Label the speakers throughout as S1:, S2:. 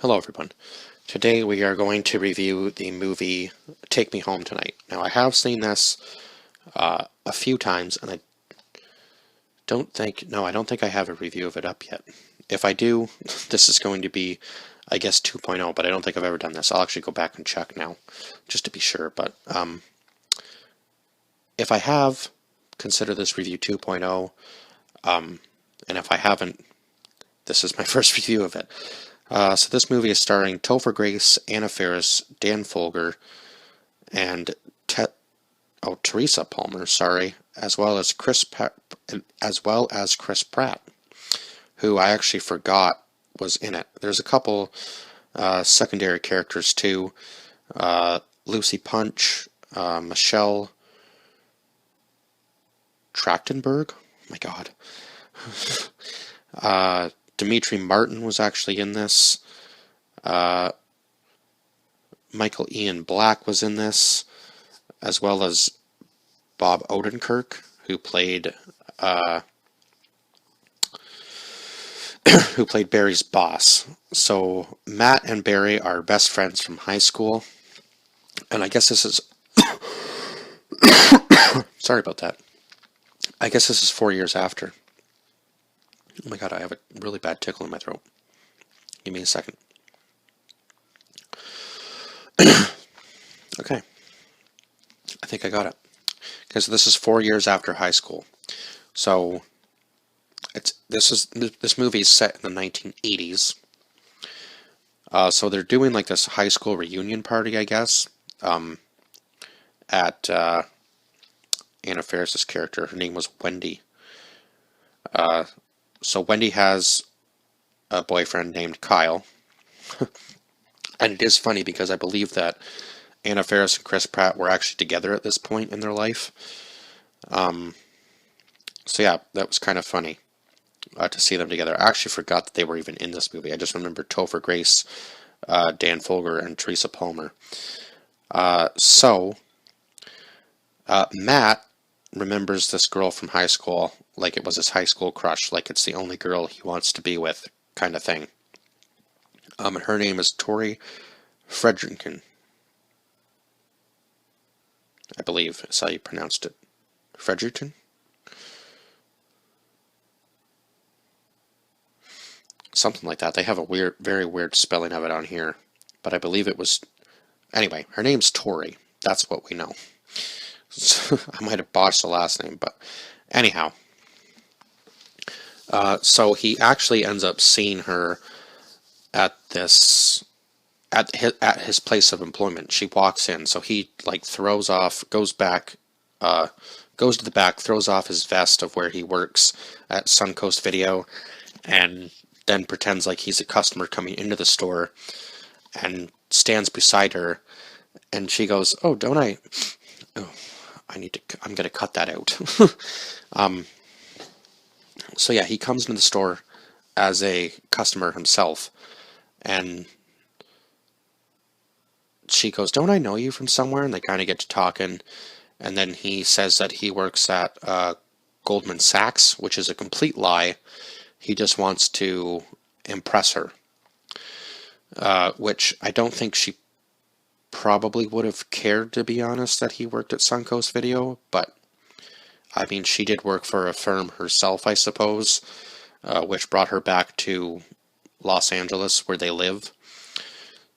S1: Hello everyone. Today we are going to review the movie Take Me Home Tonight. Now I have seen this a few times and I don't think I have a review of it up yet. If I do, this is going to be, I guess, 2.0, but I don't think I've ever done this. I'll actually go back and check now, just to be sure. But if I have, consider this review 2.0, and if I haven't, this is my first review of it. So this movie is starring Topher Grace, Anna Faris, Dan Folger, and Teresa Palmer, as well as Chris Pratt, who I actually forgot was in it. There's a couple secondary characters too. Lucy Punch, Michelle Trachtenberg. Oh my God. Dimitri Martin was actually in this. Michael Ian Black was in this, as well as Bob Odenkirk, who played Barry's boss. So Matt and Barry are best friends from high school, and I guess this is sorry about that. I guess this is 4 years after. Oh my God, I have a really bad tickle in my throat. Give me a second. Okay. I think I got it. Because this is 4 years after high school. So this movie is set in the 1980s. So they're doing like this high school reunion party, I guess. At Anna Faris's character. Her name was Wendy. So Wendy has a boyfriend named Kyle. And it is funny because I believe that Anna Faris and Chris Pratt were actually together at this point in their life. So yeah, that was kind of funny to see them together. I actually forgot that they were even in this movie. I just remember Topher Grace, Dan Folger, and Teresa Palmer. Matt remembers this girl from high school like it was his high school crush, like it's the only girl he wants to be with, kind of thing. And her name is Tori Frederiksen. I believe that's how you pronounced it. Frederiksen? Something like that. They have a very weird spelling of it on here. But I believe it was... Anyway, her name's Tori. That's what we know. I might have botched the last name, but anyhow. So he actually ends up seeing her at his place of employment. She walks in, so he like goes to the back, throws off his vest of where he works at Suncoast Video, and then pretends like he's a customer coming into the store, and stands beside her, and she goes, "Oh, don't I? Oh, I'm gonna cut that out." So yeah, he comes into the store as a customer himself, and she goes, "Don't I know you from somewhere?" And they kind of get to talking, and then he says that he works at Goldman Sachs, which is a complete lie. He just wants to impress her, which I don't think she probably would have cared, to be honest, that he worked at Suncoast Video, but I mean, she did work for a firm herself, I suppose, which brought her back to Los Angeles, where they live.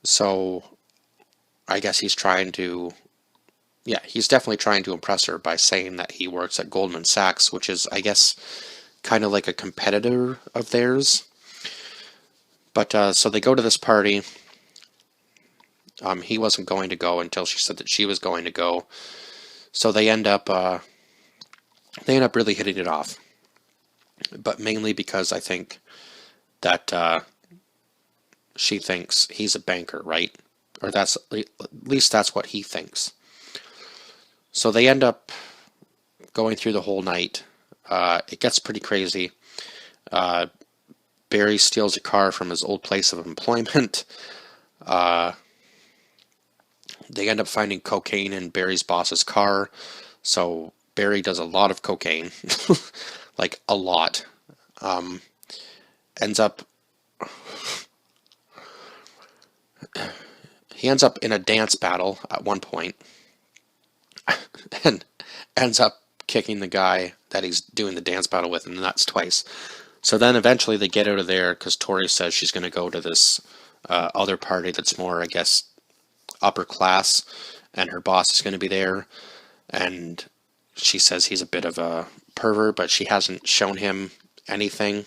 S1: So I guess he's definitely trying to impress her by saying that he works at Goldman Sachs, which is, I guess, kind of like a competitor of theirs. But so they go to this party. He wasn't going to go until she said that she was going to go. So they end up really hitting it off. But mainly because I think that she thinks he's a banker, right? Or at least that's what he thinks. So they end up going through the whole night. It gets pretty crazy. Barry steals a car from his old place of employment. They end up finding cocaine in Barry's boss's car. So Barry does a lot of cocaine. Like, a lot. Ends up he ends up in a dance battle at one point and ends up kicking the guy that he's doing the dance battle with in the nuts twice. So then eventually they get out of there because Tori says she's going to go to this other party that's more, I guess, upper class, and her boss is going to be there. And she says he's a bit of a pervert, but she hasn't shown him anything,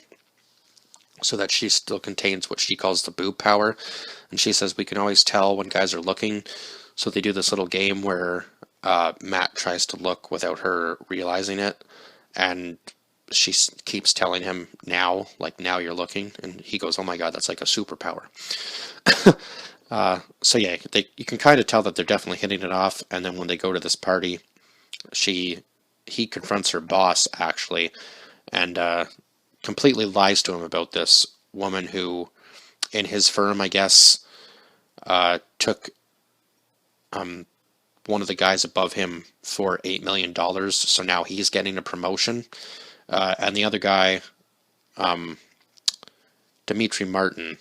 S1: so that she still contains what she calls the boob power. And she says we can always tell when guys are looking. So they do this little game where Matt tries to look without her realizing it, and she keeps telling him now, like, now you're looking, and he goes, oh my god, that's like a superpower. So yeah, you can kind of tell that they're definitely hitting it off. And then when they go to this party, he confronts her boss actually, and completely lies to him about this woman who, in his firm, I guess, took one of the guys above him for $8 million. So now he's getting a promotion. And the other guy, Dimitri Martin,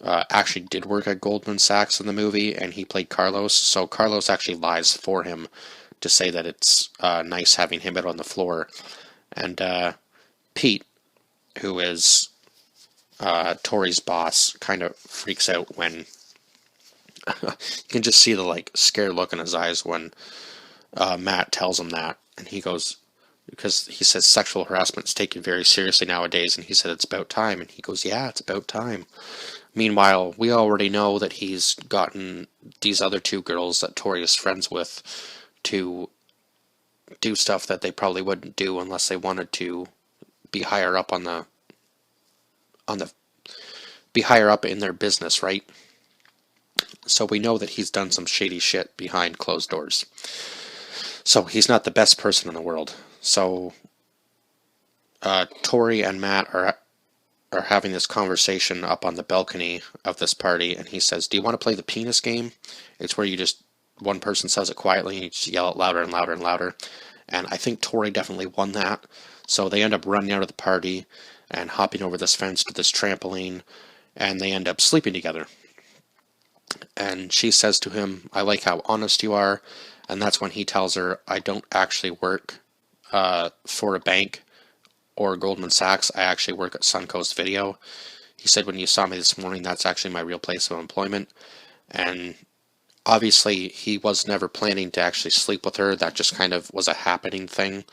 S1: actually did work at Goldman Sachs in the movie, and he played Carlos. So Carlos actually lies for him to say that it's nice having him out on the floor. And Pete, who is Tori's boss, kind of freaks out when you can just see the like scared look in his eyes when Matt tells him that, and he goes, because he says sexual harassment is taken very seriously nowadays, and he said it's about time, and he goes, yeah, it's about time. Meanwhile, we already know that he's gotten these other two girls that Tori is friends with to do stuff that they probably wouldn't do unless they wanted to be higher up be higher up in their business, right? So we know that he's done some shady shit behind closed doors. So he's not the best person in the world. So Tori and Matt are having this conversation up on the balcony of this party, and he says, do you want to play the penis game? It's where you just, one person says it quietly, and you just yell it louder and louder and louder. And I think Tori definitely won that. So they end up running out of the party and hopping over this fence to this trampoline, and they end up sleeping together. And she says to him, I like how honest you are. And that's when he tells her, I don't actually work for a bank or Goldman Sachs. I actually work at Suncoast Video. He said, when you saw me this morning, that's actually my real place of employment. And obviously he was never planning to actually sleep with her. That just kind of was a happening thing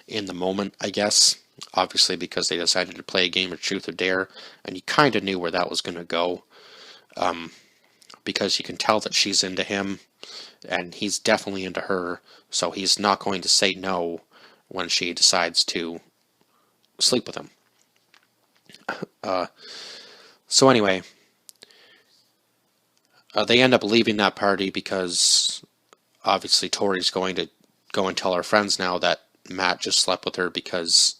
S1: in the moment, I guess. Obviously because they decided to play a game of truth or dare, and he kind of knew where that was going to go. Because you can tell that she's into him, and he's definitely into her, so he's not going to say no when she decides to sleep with him. So anyway, they end up leaving that party because obviously Tori's going to go and tell her friends now that Matt just slept with her because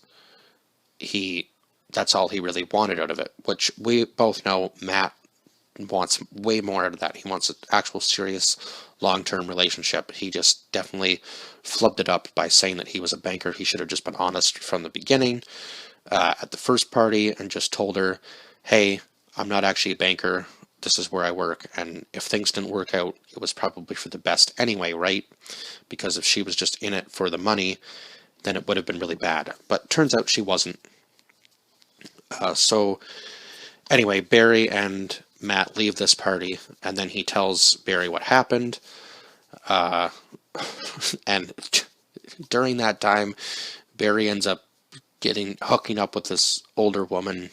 S1: that's all he really wanted out of it, which we both know Matt wants way more out of that. He wants an actual serious long-term relationship. He just definitely flubbed it up by saying that he was a banker. He should have just been honest from the beginning at the first party and just told her, hey, I'm not actually a banker. This is where I work. And if things didn't work out, it was probably for the best anyway, right? Because if she was just in it for the money, then it would have been really bad. But turns out she wasn't. So anyway, Barry and Matt leave this party, and then he tells Barry what happened. And during that time, Barry ends up hooking up with this older woman,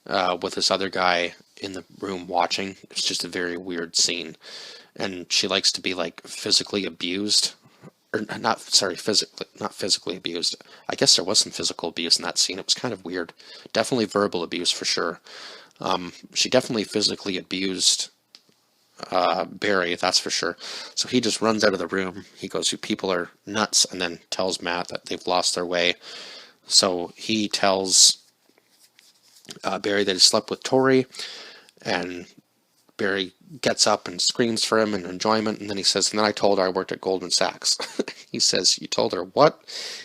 S1: with this other guy in the room watching. It's just a very weird scene. And she likes to be like physically abused. Or not physically abused. I guess there was some physical abuse in that scene. It was kind of weird. Definitely verbal abuse for sure. She definitely physically abused Barry, that's for sure. So he just runs out of the room. He goes, you people are nuts, and then tells Matt that they've lost their way. So he tells Barry that he slept with Tori, and Barry gets up and screams for him in enjoyment, and then he says, and then I told her I worked at Goldman Sachs. He says, you told her what?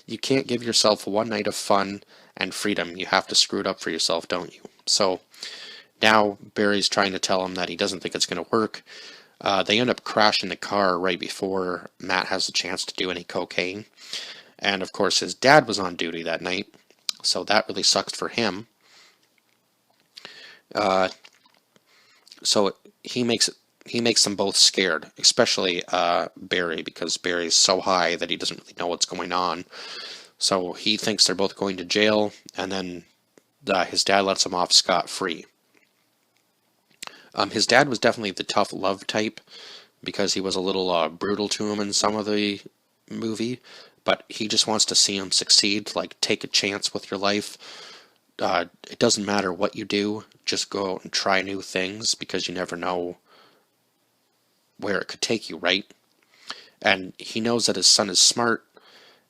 S1: You can't give yourself one night of fun and freedom. You have to screw it up for yourself, don't you? So Now Barry's trying to tell him that he doesn't think it's going to work. They end up crashing the car right before Matt has the chance to do any cocaine. And of course, his dad was on duty that night, so that really sucks for him. Uh, so he makes them both scared, especially Barry, because Barry's so high that he doesn't really know what's going on. So he thinks they're both going to jail, and then his dad lets him off scot-free. His dad was definitely the tough love type because he was a little brutal to him in some of the movie, but he just wants to see him succeed. Like, take a chance with your life. It doesn't matter what you do, just go out and try new things because you never know where it could take you, right? And he knows that his son is smart,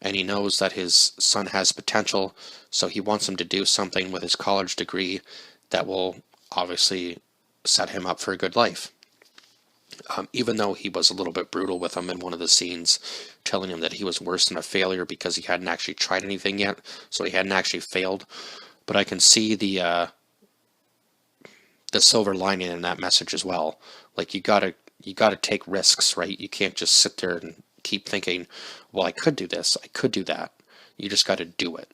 S1: and he knows that his son has potential, so he wants him to do something with his college degree that will obviously set him up for a good life. Even though he was a little bit brutal with him in one of the scenes, telling him that he was worse than a failure because he hadn't actually tried anything yet, so he hadn't actually failed. But I can see the silver lining in that message as well. Like, you gotta take risks, right? You can't just sit there and keep thinking, well, I could do this, I could do that. You just gotta do it.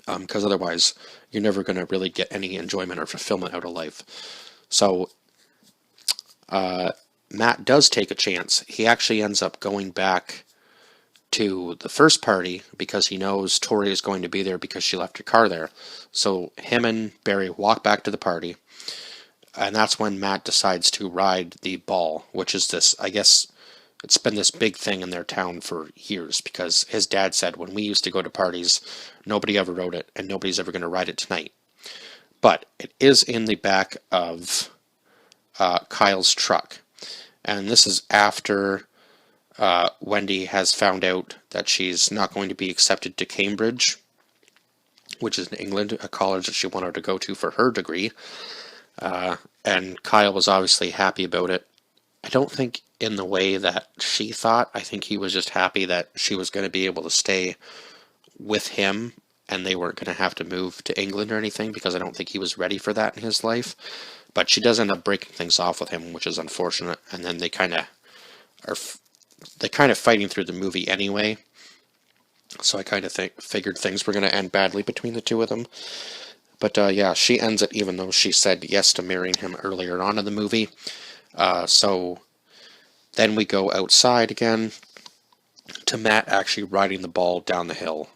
S1: Because otherwise, you're never going to really get any enjoyment or fulfillment out of life. So, Matt does take a chance. He actually ends up going back to the first party because he knows Tori is going to be there because she left her car there. So him and Barry walk back to the party, and that's when Matt decides to ride the ball, which is this, I guess, it's been this big thing in their town for years because his dad said when we used to go to parties, nobody ever rode it and nobody's ever going to ride it tonight. But it is in the back of Kyle's truck. And this is after Wendy has found out that she's not going to be accepted to Cambridge, which is in England, a college that she wanted to go to for her degree. And Kyle was obviously happy about it. I don't think in the way that she thought. I think he was just happy that she was going to be able to stay with him and they weren't going to have to move to England or anything, because I don't think he was ready for that in his life. But she does end up breaking things off with him, which is unfortunate. And then they kind of fighting through the movie anyway. So I kind of figured things were going to end badly between the two of them. But yeah, she ends it even though she said yes to marrying him earlier on in the movie. So then we go outside again to Matt actually riding the ball down the hill.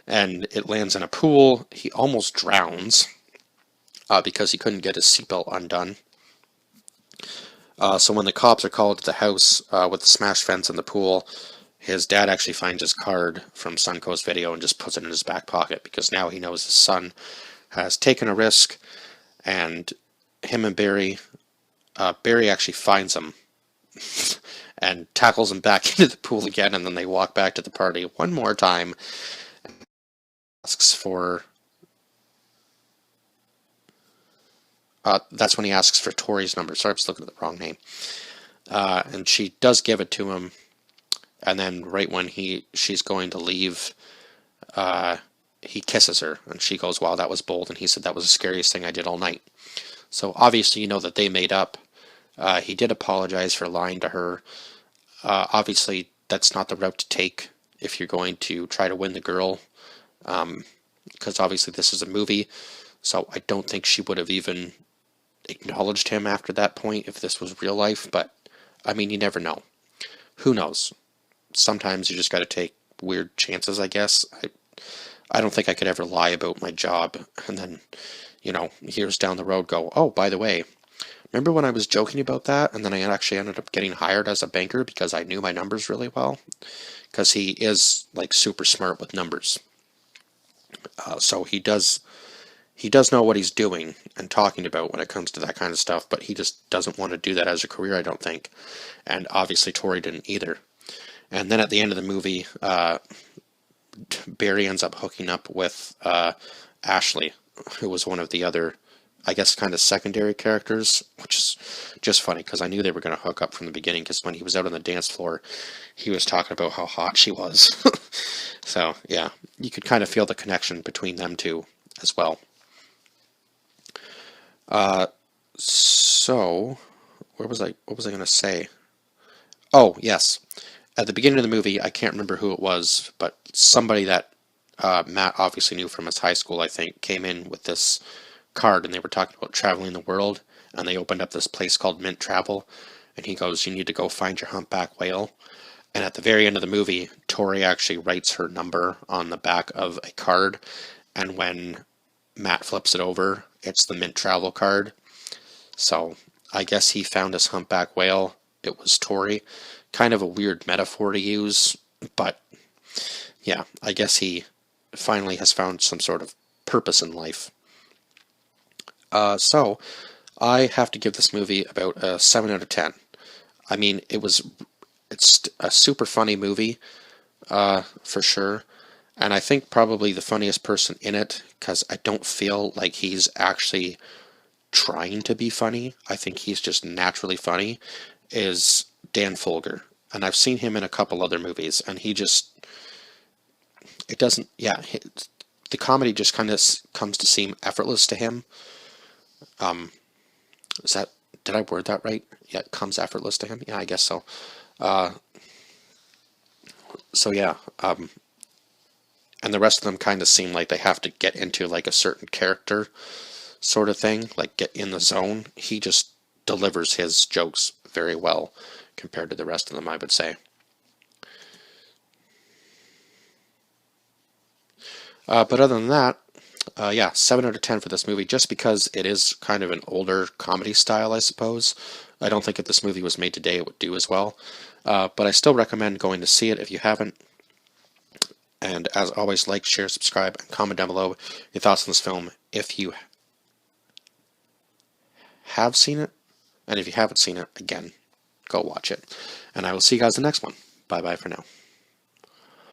S1: And it lands in a pool. He almost drowns because he couldn't get his seatbelt undone. So when the cops are called to the house with the smashed fence in the pool, his dad actually finds his card from Suncoast Video and just puts it in his back pocket because now he knows his son has taken a risk. And him and Barry actually finds him and tackles him back into the pool again, and then they walk back to the party one more time. Asks for that's when he asks for Tori's number. Sorry, I was looking at the wrong name. And she does give it to him, and then right when she's going to leave, he kisses her, and she goes, "Wow, that was bold." And he said, "That was the scariest thing I did all night." So obviously, you know that they made up. He did apologize for lying to her. Obviously, that's not the route to take if you're going to try to win the girl, because obviously this is a movie. So I don't think she would have even acknowledged him after that point if this was real life. But I mean, you never know. Who knows? Sometimes you just got to take weird chances, I guess. I don't think I could ever lie about my job and then, years down the road go, "Oh, by the way, remember when I was joking about that?" And then I actually ended up getting hired as a banker because I knew my numbers really well. Because he is like super smart with numbers. So he does know what he's doing and talking about when it comes to that kind of stuff, but he just doesn't want to do that as a career, I don't think. And obviously Tori didn't either. And then at the end of the movie, Barry ends up hooking up with Ashley, who was one of the other, I guess, kind of secondary characters, which is just funny because I knew they were going to hook up from the beginning, because when he was out on the dance floor, he was talking about how hot she was. So, yeah, you could kind of feel the connection between them two as well. So, where was I? What was I going to say? Oh, yes. At the beginning of the movie, I can't remember who it was, but somebody that Matt obviously knew from his high school, I think, came in with this card and they were talking about traveling the world. And they opened up this place called Mint Travel. And he goes, "You need to go find your humpback whale." And at the very end of the movie, Tori actually writes her number on the back of a card. And when Matt flips it over, it's the Mint Travel card. So I guess he found his humpback whale. It was Tori. Kind of a weird metaphor to use, but yeah, I guess he finally has found some sort of purpose in life. So I have to give this movie about a 7 out of 10. I mean, it's a super funny movie, for sure. And I think probably the funniest person in it, because I don't feel like he's actually trying to be funny. I think he's just naturally funny, is Dan Folger. And I've seen him in a couple other movies, and it doesn't, yeah, the comedy just kind of comes to seem effortless to him. Um, is that, did I word that right? Yeah, it comes effortless to him. Yeah, I guess so. Uh, so yeah, and the rest of them kind of seem like they have to get into like a certain character sort of thing, like get in the zone. He just delivers his jokes very well compared to the rest of them, I would say. But other than that, yeah, 7 out of 10 for this movie, just because it is kind of an older comedy style, I suppose. I don't think if this movie was made today, it would do as well. But I still recommend going to see it if you haven't. And as always, like, share, subscribe, and comment down below your thoughts on this film if you have seen it. And if you haven't seen it, again, go watch it. And I will see you guys in the next one. Bye bye for now.